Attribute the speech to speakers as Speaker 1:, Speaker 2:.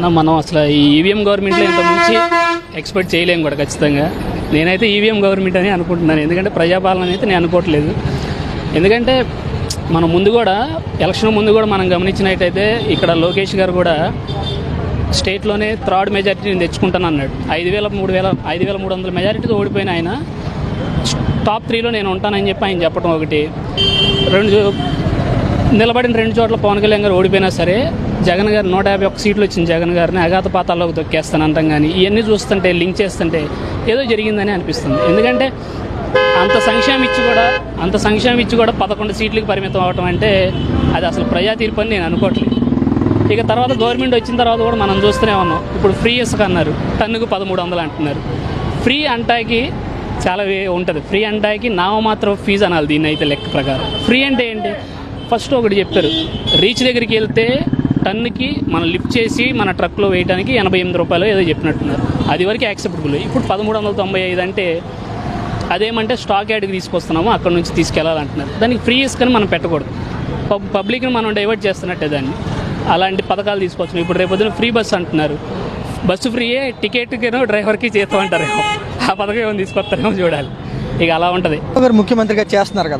Speaker 1: మనం అసలు ఈ ఈవీఎం గవర్నమెంట్లో ఇంత మించి ఎక్స్పెక్ట్ చేయలేము కూడా ఖచ్చితంగా. నేనైతే ఈవీఎం గవర్నమెంట్ అని అనుకుంటున్నాను, ఎందుకంటే ప్రజాపాలన అయితే నేను అనుకోవట్లేదు. ఎందుకంటే మనం ముందు కూడా ఎలక్షన్ ముందు కూడా మనం గమనించినట్టయితే ఇక్కడ లోకేష్ గారు కూడా స్టేట్లోనే థర్డ్ మెజారిటీ నేను తెచ్చుకుంటాను అన్నాడు. 5,300 మెజారిటీతో ఓడిపోయిన ఆయన టాప్ 3లో నేను ఉంటానని చెప్పి ఆయన చెప్పడం ఒకటి. నిలబడిన 2 చోట్ల పవన్ కళ్యాణ్ గారు ఓడిపోయినా సరే జగన్ గారు 151 సీట్లు వచ్చిన జగన్ గారిని అఘాత పాతాల్లోకి తొక్కేస్తానంటాం. కానీ ఇవన్నీ చూస్తుంటే లింక్ చేస్తుంటే ఏదో జరిగిందని అనిపిస్తుంది. ఎందుకంటే అంత సంక్షేమం ఇచ్చి కూడా 11 సీట్లకి పరిమితం అవటం అంటే అది అసలు ప్రజా తీర్పు అని నేను అనుకోవట్లేదు. ఇక తర్వాత గవర్నమెంట్ వచ్చిన తర్వాత కూడా మనం చూస్తూనే ఉన్నాం. ఇప్పుడు ఫ్రీ ఇసుక అన్నారు, టన్నుకు 1300 అంటున్నారు. ఫ్రీ అంటాకి చాలా ఉంటుంది. ఫ్రీ అంటాకి నామమాత్రం ఫీజు అనాలి దీన్ని అయితే లెక్క ప్రకారం. ఫ్రీ అంటే ఏంటి? ఫస్ట్ ఒకటి చెప్పారు, రీచ్ దగ్గరికి వెళ్తే టన్నుకి మనం లిఫ్ట్ చేసి మన ట్రక్లో వేయడానికి 88 రూపాయలు ఏదో చెప్పినట్టున్నారు. అది వరకు యాక్సెప్టబుల్. ఇప్పుడు 1395 అంటే అదేమంటే స్టాక్ యార్డ్కి తీసుకొస్తున్నాము, అక్కడ నుంచి తీసుకెళ్లాలంటున్నారు. దానికి ఫ్రీ ఇసుకని మనం పెట్టకూడదు, పబ్లిక్ని మనం డైవర్ట్ చేస్తున్నట్టే దాన్ని. అలాంటి పథకాలు తీసుకొచ్చినాం. ఇప్పుడు రేపొద్దున ఫ్రీ బస్సు అంటున్నారు. బస్సు ఫ్రీయే, టికెట్కి డ్రైవర్కి చేస్తామంటారేమో. ఆ పథకం ఏమైనా తీసుకొస్తారేమో చూడాలి. ఇక అలా ఉంటుంది.
Speaker 2: ముఖ్యమంత్రిగా చేస్తున్నారు కదా.